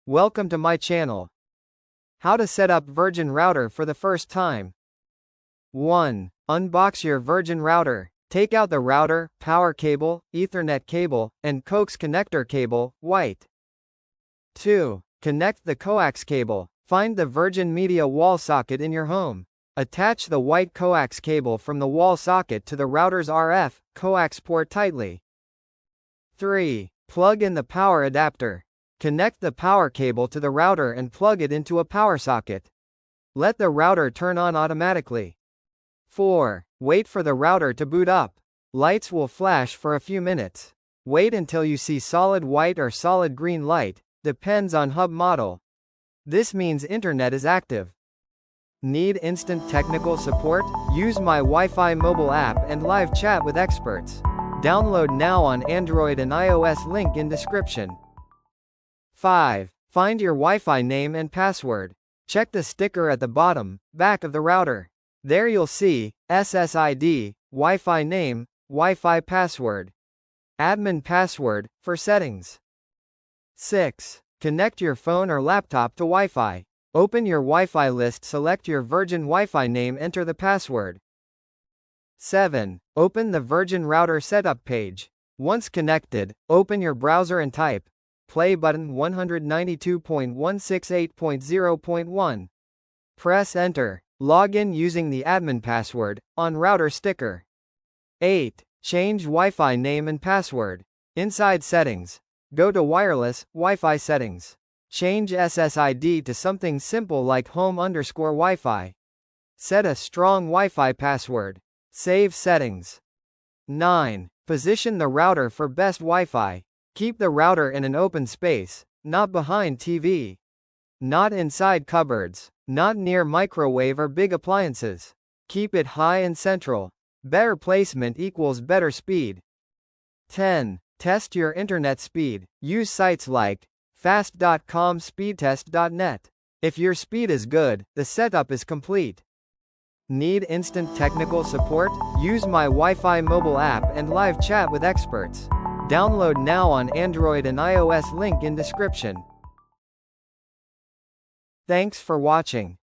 Welcome to my channel. How to set up Virgin router for the first time. 1. Unbox your Virgin router. Take out the router, power cable, Ethernet cable, and coax connector cable, white. 2. Connect the coax cable. Find the Virgin Media wall socket in your home. Attach the white coax cable from the wall socket to the router's RF coax port tightly. 3. Plug in the power adapter. Connect the power cable to the router and plug it into a power socket. Let the router turn on automatically. 4. Wait for the router to boot up. Lights will flash for a few minutes. Wait until you see solid white or solid green light, depends on hub model. This means internet is active. Need instant technical support? Use My WiFi mobile app and live chat with experts. Download now on Android and iOS, link in description. 5. Find your Wi-Fi name and password. Check the sticker at the bottom, back of the router. There you'll see, SSID, Wi-Fi name, Wi-Fi password. Admin password, for settings. 6. Connect your phone or laptop to Wi-Fi. Open your Wi-Fi list, select your Virgin Wi-Fi name, enter the password. 7. Open the Virgin router setup page. Once connected, open your browser and type play button 192.168.0.1. Press enter. Log in using the admin password on router sticker. 8. Change Wi-Fi name and password. Inside settings, go to wireless Wi-Fi settings. Change SSID to something simple like home_Wi-Fi. Set a strong Wi-Fi password. Save settings. 9. Position the router for best Wi-Fi. Keep the router in an open space, not behind TV. Not inside cupboards. Not near microwave or big appliances. Keep it high and central. Better placement equals better speed. 10. Test your internet speed. Use sites like fast.com, speedtest.net. If your speed is good, the setup is complete. Need instant technical support? Use My WiFi mobile app and live chat with experts. Download now on Android and iOS, link in description. Thanks for watching.